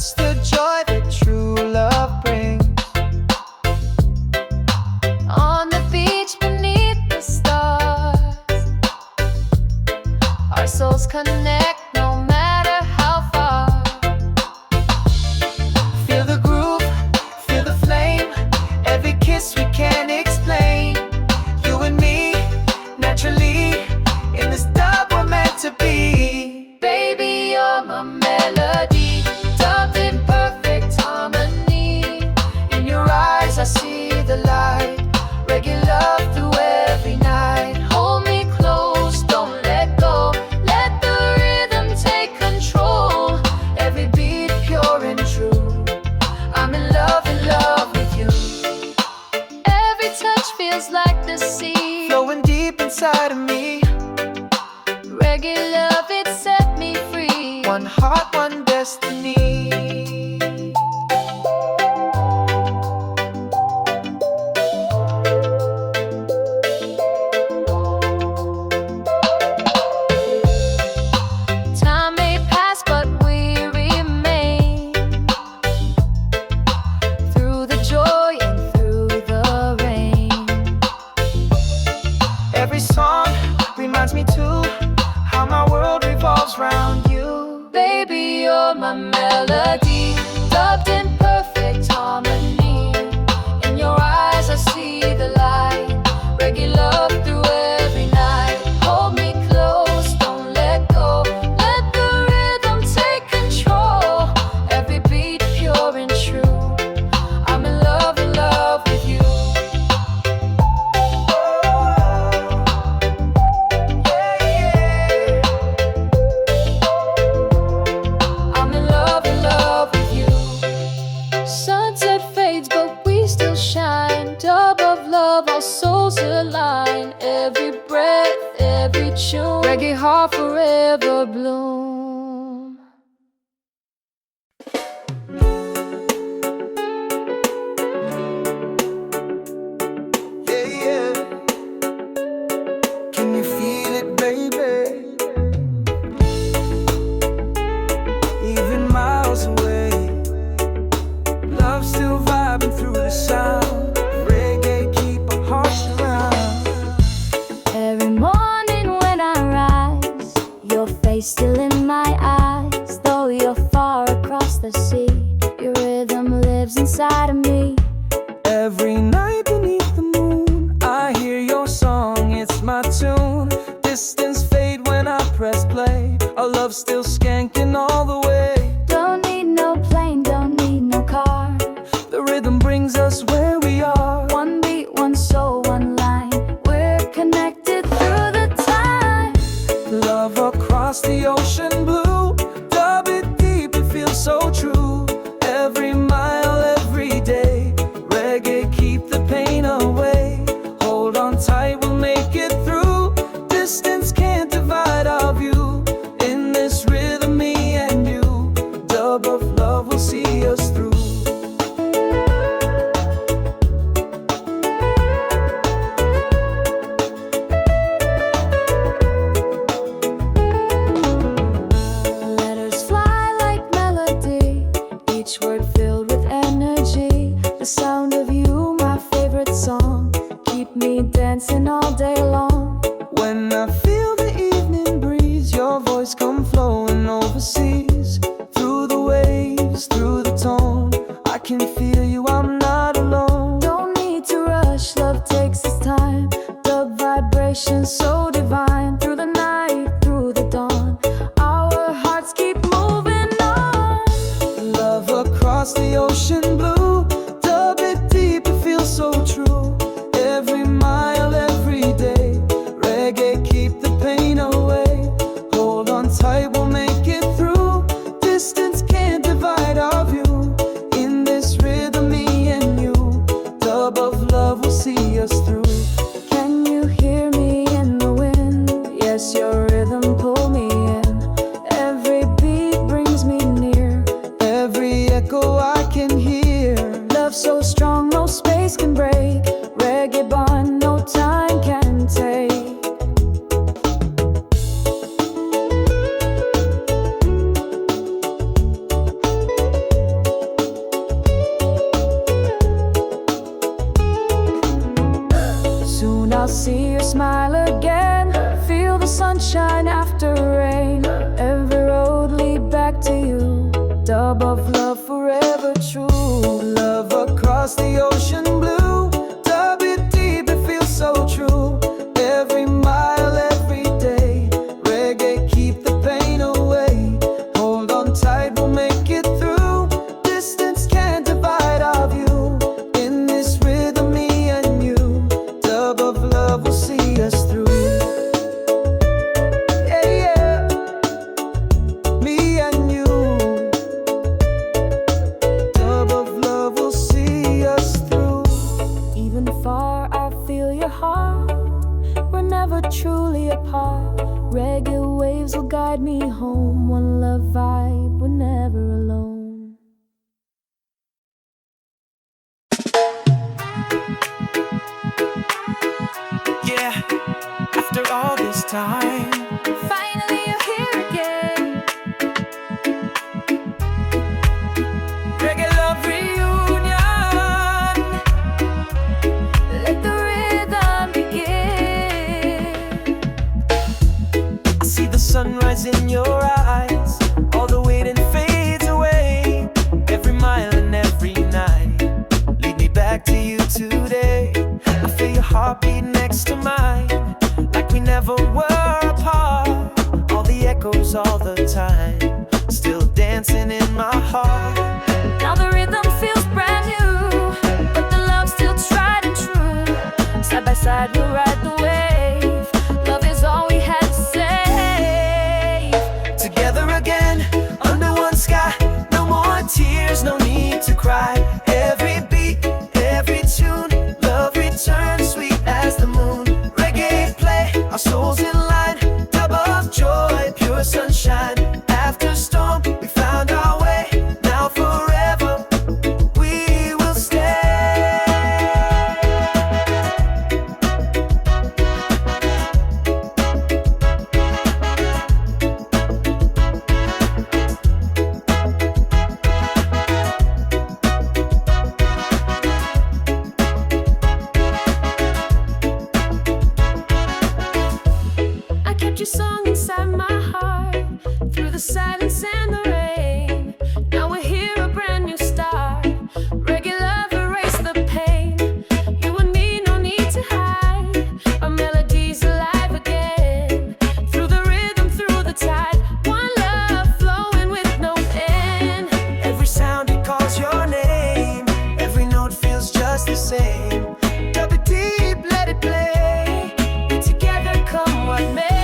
just the joy that true love brings. On the beach beneath the stars, our souls connect no matter how far. Feel the groove, feel the flame, every kiss we can't explain. You and me, naturally, in this dub we're meant to be. Baby, you're my melody, dubbed in perfect harmony. In your eyes I see the light, reggae love through every night. Hold me close, don't let go, let the rhythm take control. Every beat pure and true, I'm in love with you. Every touch feels like the sea, Flowing deep inside of me, reggae love, it set me free. one heart, one destiny. Time may pass but we remain, through the joy and through the rain. Every song reminds me too how my world revolves round you. Baby, you're my melody, dubbed in perfect harmony. In your eyes I see the light, reggae love through every night. Hold me close, don't let go, let the rhythm take control. Every beat pure and true, I'm in love with you. I'm in love with you. Sunset fades but we still shine, dub of love, our souls align. Every breath, every tune, reggae heart forever bloom. Yeah, yeah. Can you feel it, baby? Even miles away, love still vibing through the sound. Reggae keep our hearts around. Every morning when I rise, your face still in my eyes. Though you're far across the sea, your rhythm lives inside of me. Every night beneath the moon, I hear your song, it's my tune. Distance fade when I press play, our love still skanking all the way. Don't need no plane, don't need no car. The rhythm brings us where we are. One beat, one soul, one line. We're connected through the time. Love across the ocean blue, dub it deep, it feels so true. Every mile, every day, reggae keep the pain away. Hold on tight, we'll make it through. Distance can't divide our view. In this rhythm, me and you, dub of love will see us through. Letters fly like melody, each word filled with energy. The sound of you, my favorite song, keep me dancing all day long. When I feel the evening breeze, your voice come flowing overseas. Through the waves, through the tone, I can feel you, I'm not alone. Don't need to rush, love takes its time. Dub vibration so divine. Through the night, through the dawn, our hearts keep moving on. Love across the ocean blue, dub it deep, it feels so true. Every mile, every day, reggae keep the pain away. Hold on tight, we'll make it through. dub of love forever true. Love across the ocean blue. Dub it deep, it feels so true. Every mile, every day. Reggae, keep the pain away. Hold on tight, we'll make it through. Distance can't divide our view. In this rhythm, me and you. Dub of love will see us through. Truly apart, reggae waves will guide me home. One love vibe, we're never alone. Yeah, after all this time, finally you're here again. Reggae love reunion. Let the rhythm begin. Sunrise in your eyes, all the waiting fades away. Every mile and every night, lead me back to you today. I feel your heartbeat next to mine, like we never were apart. All the echoes all the time, still dancing in my heart. Now the rhythm feels brand new, but the love's still tried and true. Side by side we'll ride the wave. Love is all we had to say. Together again, under one sky. No more tears, no need to cry. Every beat, every tune, love returns sweet as the moon. Reggae play, our souls in line. Dub of joy, pure sunshine. After storm, we found our way. Now forever, we will stay. Your song inside my heart, through the silence and the rain. Now we're here, a brand new start. Reggae love, erase the pain. You and me, no need to hide. Our melody's alive again. Through the rhythm, through the tide. One love flowing with no end. Every sound, it calls your name. Every note feels just the same. Dub it deep, let it play. Be together, come what may.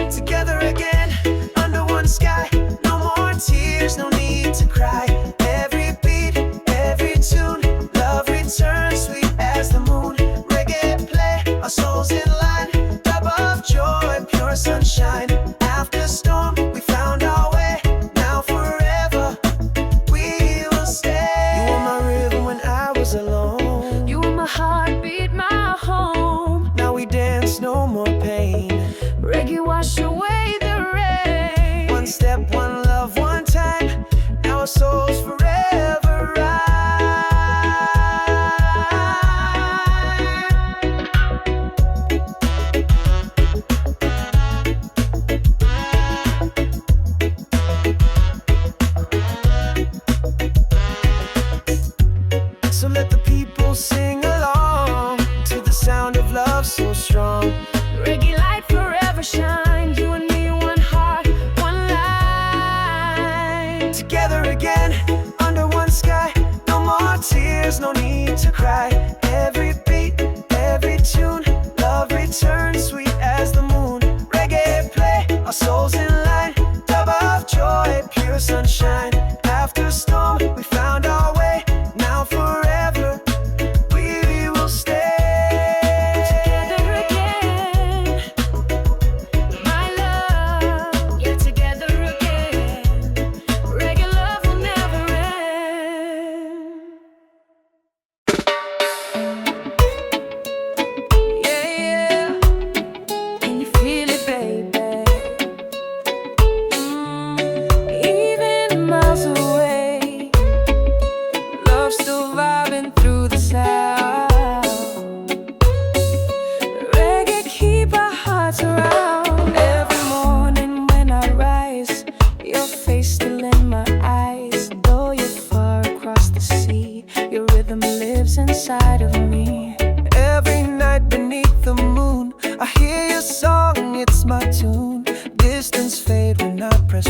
Together again, under one sky. No more tears, no need to cry. Every beat, every tune, love returns sweet as the moon. Reggae play, our souls in line. Dub of joy, pure sunshine. After storm, we found our way. Now forever, we will stay. You were my rhythm when I was alone. You were my heartbeat, my home. Now we dance, no more pain. Reggae wash away the rain. One step, one love, one time. Now our souls forever ride. So let the people sing along to the sound of love so strong. Reggae light forever shine. You and me, one heart, one line. Together again, under one sky. No more tears, no need to cry. Every beat, every tune, love returns sweet as the moon. Reggae play, our souls in line. Dub of joy, pure sunshine. After storm, we found our way. Now forever, we will stay. Together again, my love, yeah, together again. Reggae love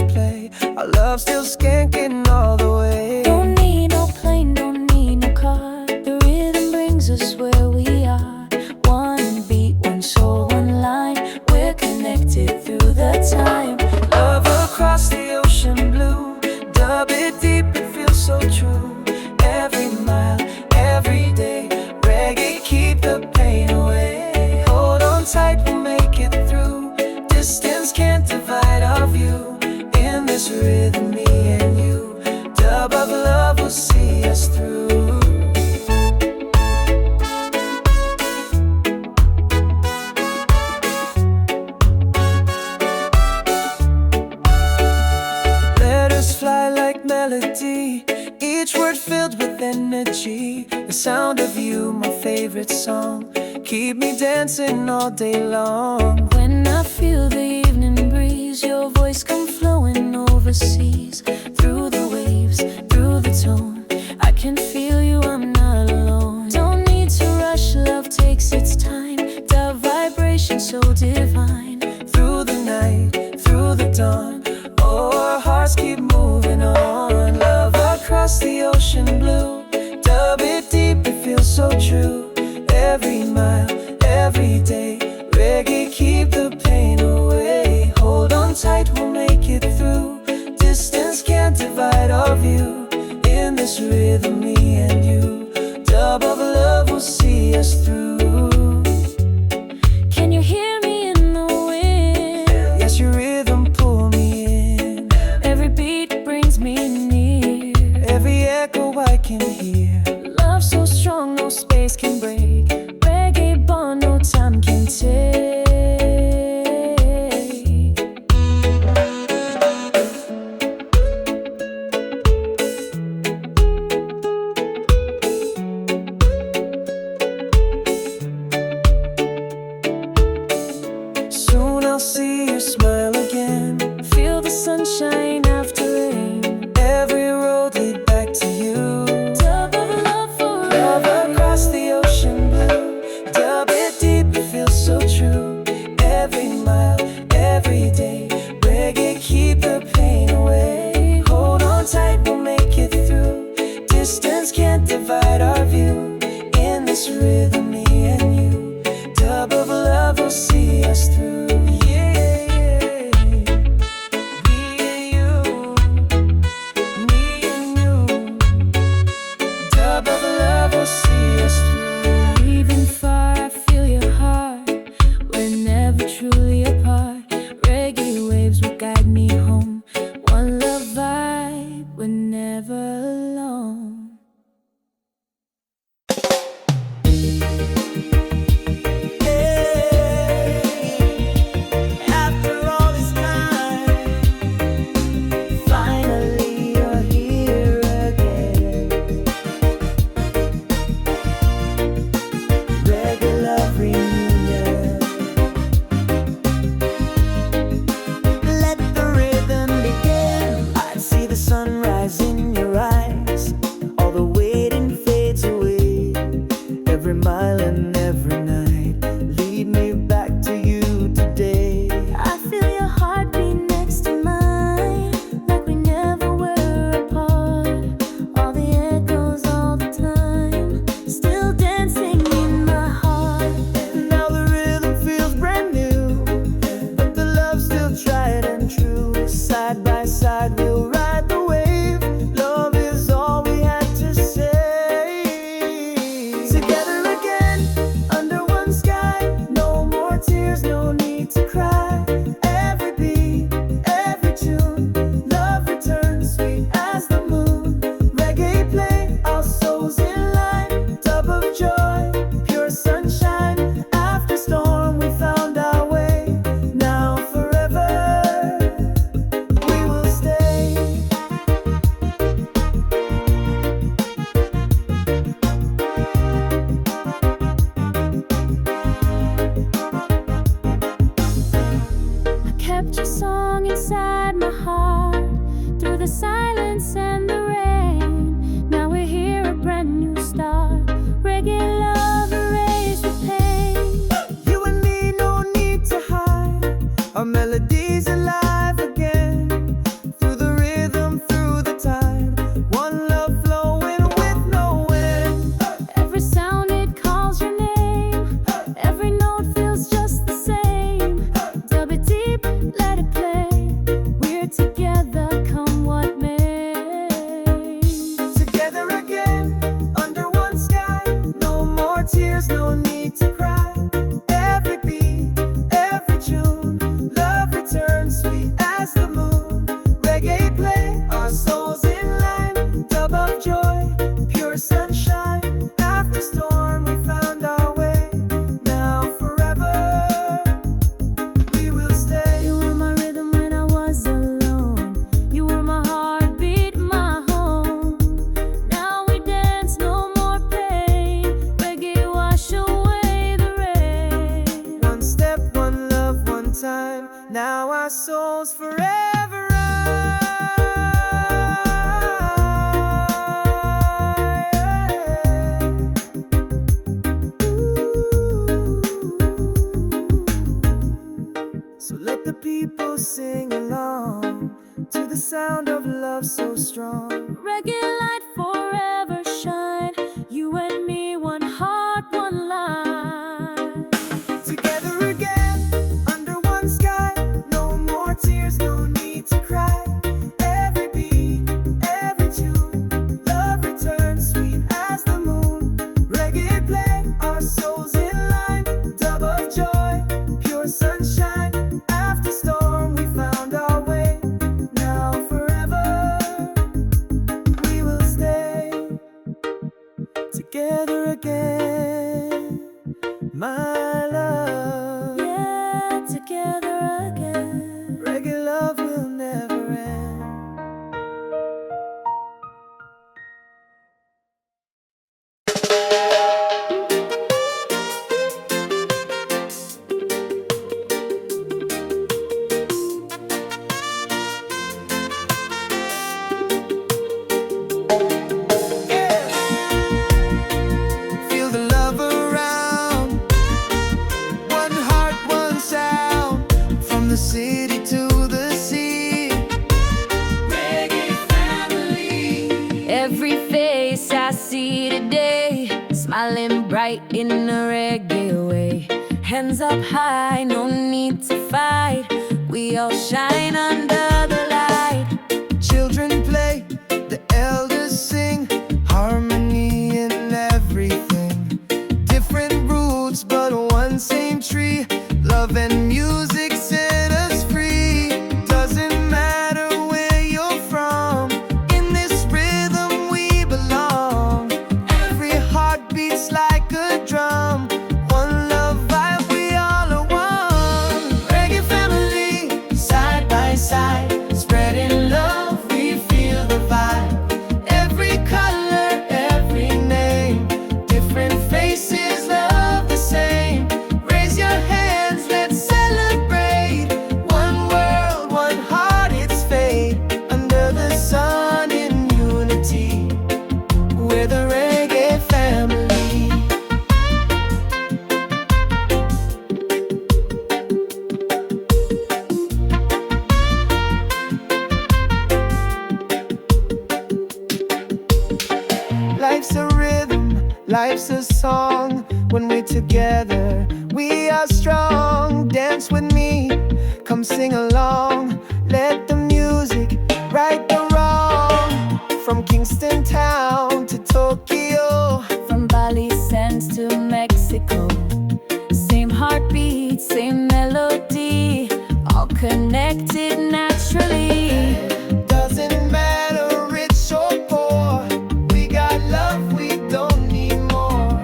play. Our love still skanking all the way. Don't need no plane, don't need no car. The rhythm brings us where we are. One beat, one soul, one line. We're connected through the time. Love across the ocean blue. Dub it deep, it feels so true. Every mile, every day. Reggae, keep the pain away. Hold on tight, we'll make it through. Distance can't divide our view. In this rhythm, me and you. Dub of love will see us through. Letters fly like melody, each word filled with energy. The sound of you, my favorite song, keep me dancing all day long. When I feel the evening breeze, your voice come flowing overseas. Through the waves, through the tone, I can feel you, I'm not alone. Don't need to rush, love takes its time. The vibration so divine. Through the night, through the dawn, oh, our hearts keep moving on. Love across the ocean blue. Dub it deep, it feels so true. Every mile, every day. Reggae, keep the pain away. Hold on tight, we'll make it through. Distance can't divide our view. In this rhythm, me and you. Dub of love will see us through. Can you hear me in the wind? Yes, your rhythm pull me in. Every beat brings me near. Every echo I can hear. Love so strong, no space can break. Reggae bond, no time can take. Soon I'll see you smile again. Feel the sunshine after rain. Every road lead back to you. Dub of love forever. Love across the ocean blue. Dub it deep, it feels so true. Every mile, every day. Reggae, keep the pain away. Hold on tight, we'll make it through. Distance can't divide our view. In this rhythm, me and you. Dub of love will see us through. Yeah, me and you, me and you. Dub of love will see us through. Even far, I feel your heart. We're never truly apart. Reggae waves will guide me home. One love vibe, we're never alone. After all this time, finally you're here again. Reggae love reunion. Let the rhythm begin. I see the sunrise in your eyes. All the waiting fades away. Every mile and every night, lead me back to you today. I feel your heartbeat next to mine, like we never were apart. All the echoes all the time, still dancing in my heart. Now the rhythm feels brand new, but the love's still tried and true. Side by side we'll ride the wave. Love is all we had to say. Together again, under one sky. No more tears, no need to cry. Every beat, every tune, love returns sweet as the moon. Reggae play, our souls in line. Dub of joy, pure sunshine. After storm, we found our way. Now forever, we will stay. I kept your song inside my heart, through the silence and the rain. Now we're here, a brand new start. Reggae love erased with pain. You and me, no need to hide. Our melodies alive again. tears, no need to cry. Every beat, every tune, love returns sweet as the moon. Reggae play, our souls in line, dub of joy, pure sunshine. After storm, we found our way. Now forever, we will stay. You were my rhythm when I was alone. You were my heartbeat, my home. Now we dance, no more pain. Reggae wash away the rain. One step, one love, one time. Now our souls forever So let the people sing along to the sound of love so strong. Reggae light forever shine. You and me, one heart, one line. Together again, under one sky. No more tears, no need to cry. Every beat, every tune, love returns sweet as the moon. Reggae play, our souls in line, dub of joy, pure sunshine. After storm, we found our way. Now forever, we will stay together again, my love. Yeah, together again. Reggae love will never end. Feel the love around. One heart, one sound. From the city to the sea. Reggae family. Every face I see today, smiling bright in a reggae way. Hands up high, no need to fight. We all shine under the light. Children play, the elders sing. Harmony in everything. Different roots, but one same tree. Love and music set us free. Doesn't matter where you're from. In this rhythm we belong. Every heart beats like a drum. One love vibe, we all are one. Reggae family, side by side. Spreading love, we feel the vibe. Every color, every name. Different faces, love the same. Raise your hands, let's celebrate. One world, one heart, it's fate. Under the sun in unity, we're the reggae family. Life's a rhythm, life's a song. When we're together, we are strong. Dance with me, come sing along. Let the music right the wrong. From Kingston town to Tokyo, From Bali sands to Mexico, same heartbeat, same melody, all connected naturally. doesn't matter rich or poor. We got love, we don't need more.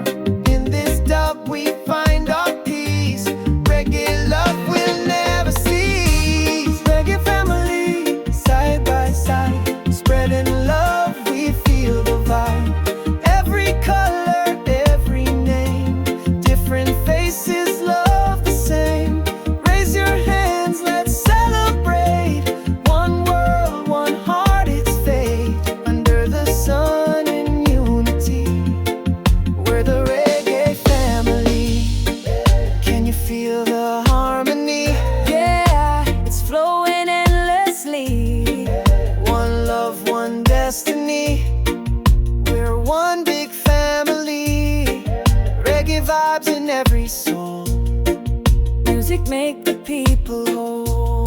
In this dub we find our peace. Reggae love will never cease. Reggae family, side by side. Spreading love, we feel the vibe. Every color, every name. Different faces, love the same. Raise your hands, let's celebrate. One world, one heart, it's fate. Under the sun in unity, we're the reggae family. Can you feel the harmony? Yeah, it's flowing endlessly. One love, one destiny. We're one big family. Reggae vibes in every soul. Music make the people whole.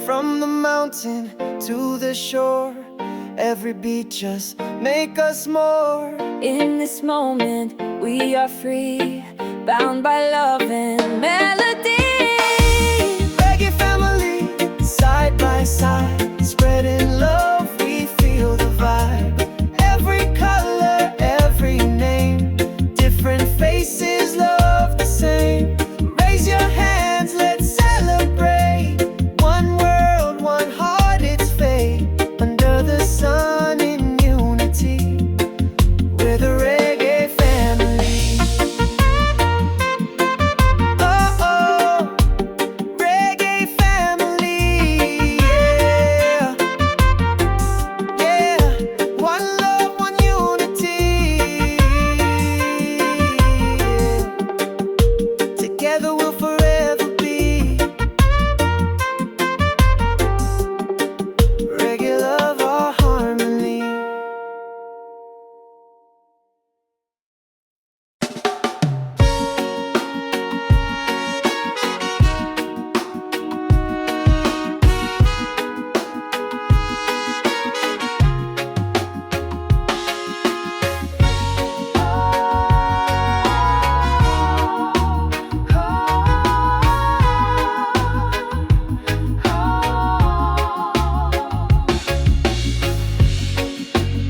From the mountain to the shore, Every beat just make us more. In this moment, we are free, bound by love and melody. Reggae family, side by side, spreading love, we feel the vibe. Every color, every name, different faces, love the same. Raise your hands, let's celebrate. One world, one heart, it's fate. Under the sun in unity, we're the reggae family. Oh, oh, reggae family, yeah. Yeah, one love, one unity. Together we'll forever be reggae love, our harmony.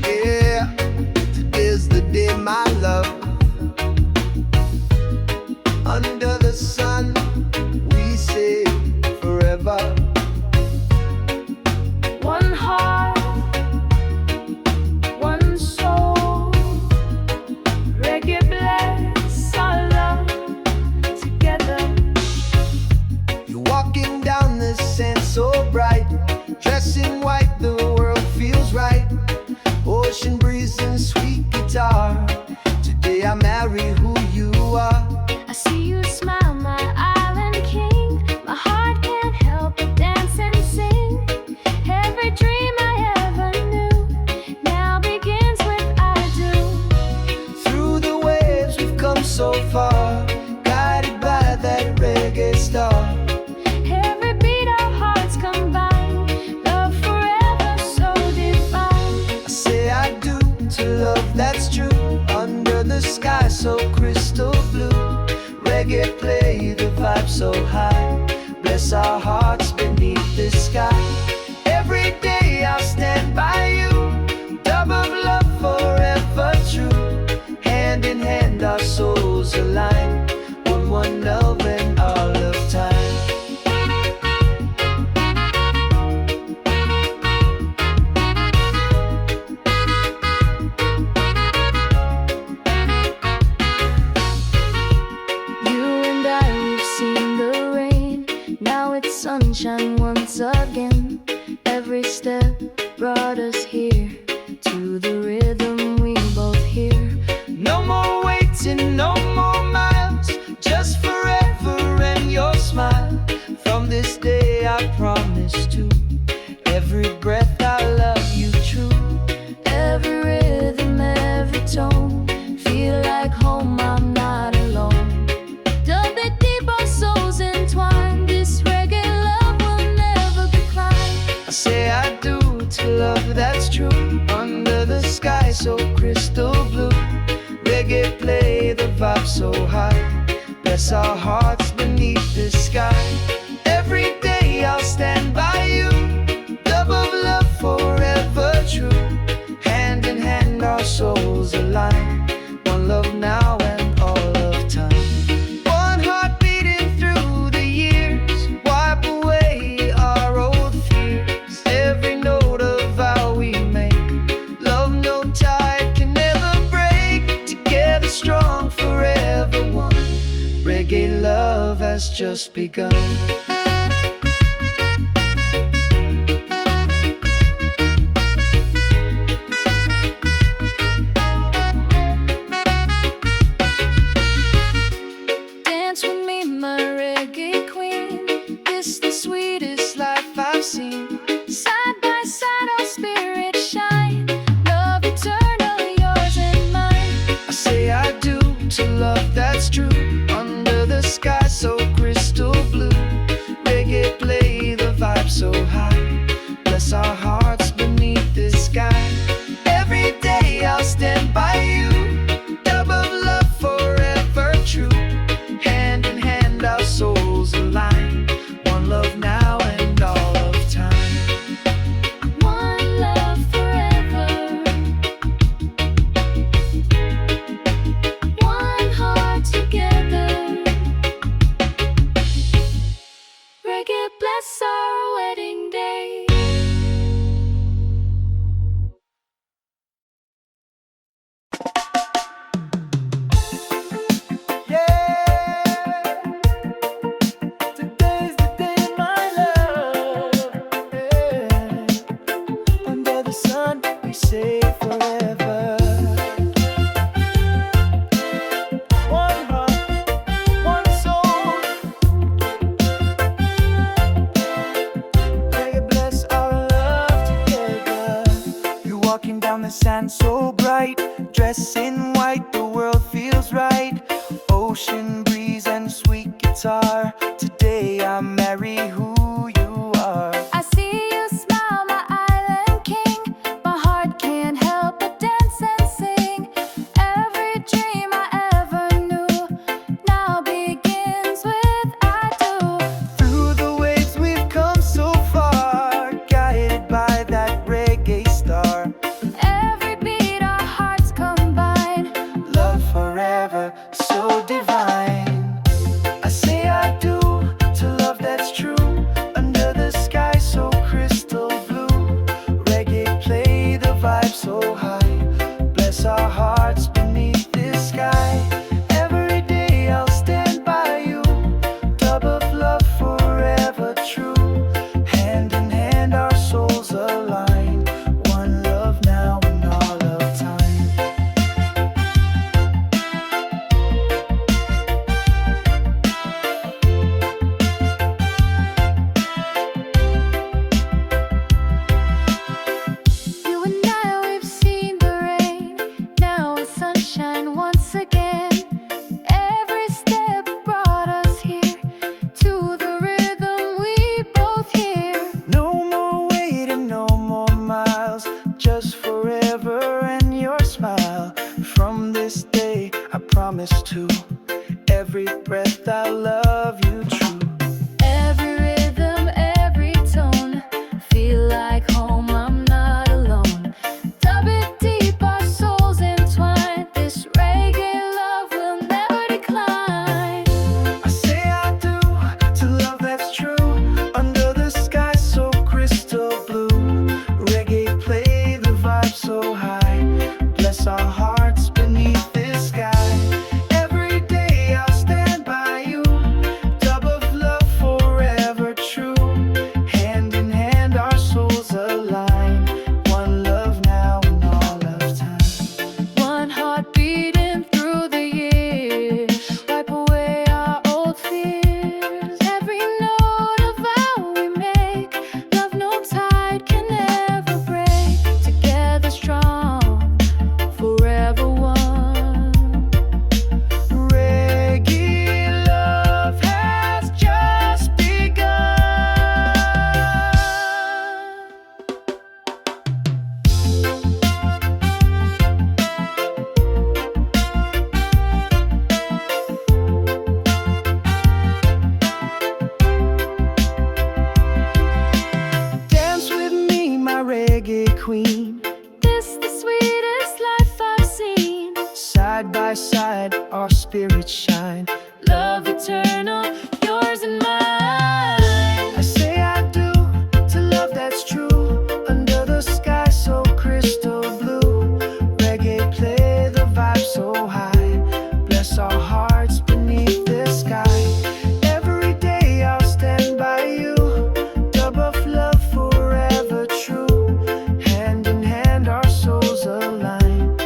Yeah, today's the day, my love. Under the sun, we say forever. One heart, one soul. Reggae bless our love together. You're walking down the sand so bright, dressed in white, the world feels right. Ocean breeze and sweet guitar. Today I marry who you are. I see you smile, my island king. My heart can't help but dance and sing. Every dream I ever knew now begins with I do. Through the waves we've come so far, guided by that reggae star. Every beat our hearts combine, love forever so divine. I say I do to love that's true. Under the sky so crystal blue, reggae play the vibe so high. Bless our hearts beneath the sky. Every day I'll stand by you, dub of love forever true. Hand in hand our souls align, one love and all of time. You and I, we've seen the rain. Now it's sunshine once again. Every step brought us here, to the rhythm we both hear. No more waiting, no more miles, just forever and your smile. From this day I promise to every breath I love you true. Every rhythm, every tone, feel like home, I'm not alone. Dub it deep, our souls entwined. This reggae love will never decline. I say I do to love that's true. Under the sky so crystal blue, reggae play the vibe so high. Bless our hearts beneath the sky. Every day I'll stand by you, dub of love forever true. Hand in hand our souls align, one love now and all of time. One heart beating through the years, wipe away our old fears. Every note of vow we make, love no tide can ever break. Together strong, forever one. Reggae love has just begun. Dance with me, my reggae queen. This the sweetest life I've seen. Side by side, our spirits shine. Love eternal, yours and mine. I say I do to love that's true. Under the sky so crystal blue, the sand so bright. Dressed in white, the world feels right. Ocean breeze and sweet guitar. Today I marry who you are. I see you smile, my island king. My heart can't help but dance and sing. Every dream I ever knew now begins with I do. Through the waves we've come so far, guided by that reggae star. Every beat our hearts combine. Love forever, so divine. I say I do to love that's true. Under the sky so crystal blue. Reggae play the vibe so high. Bless our hearts beneath this sky. Every day I'll stand by you. Dub of love forever true. Hand in hand our souls align. One love now and all of time. You and I, we've seen the rain. Now it's sunshine once again. Every step brought us here to the rhythm we both hear. No more waiting, no more miles. Just forever and your smile. From this day I promise to every breath I'll love you true. Every rhythm, every tone, feel like home, I'm not alone. Dub it deep, our souls entwine. This reggae love will never decline. I say I do to love that's true. Under the sky so crystal blue. Reggae play the vibe so high. Bless our hearts beneath this sky. Every day I'll stand by you. Dub of love forever true. Hand in hand our souls align. One love now and all of time. One heart beating through the years, wipe away our old fears. Every note of vow we make, love no tide can ever break. Together strong, forever one. Reggae love has just begun. Dance with me, my reggae queen. This the sweetest life I've seen. Side by side, our spirits shine. Love eternal, yours and mine. I say I do to love that's true. Under the sky so crystal blue. Reggae play the vibe so high. Bless our hearts beneath this sky. Every day I'll stand by you. Dub of love forever true. Hand in hand our souls align.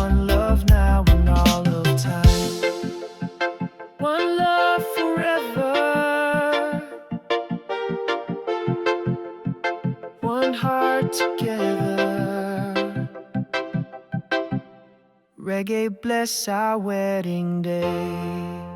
One love now and all of time. One love forever. One heart together. Reggae bless our wedding day.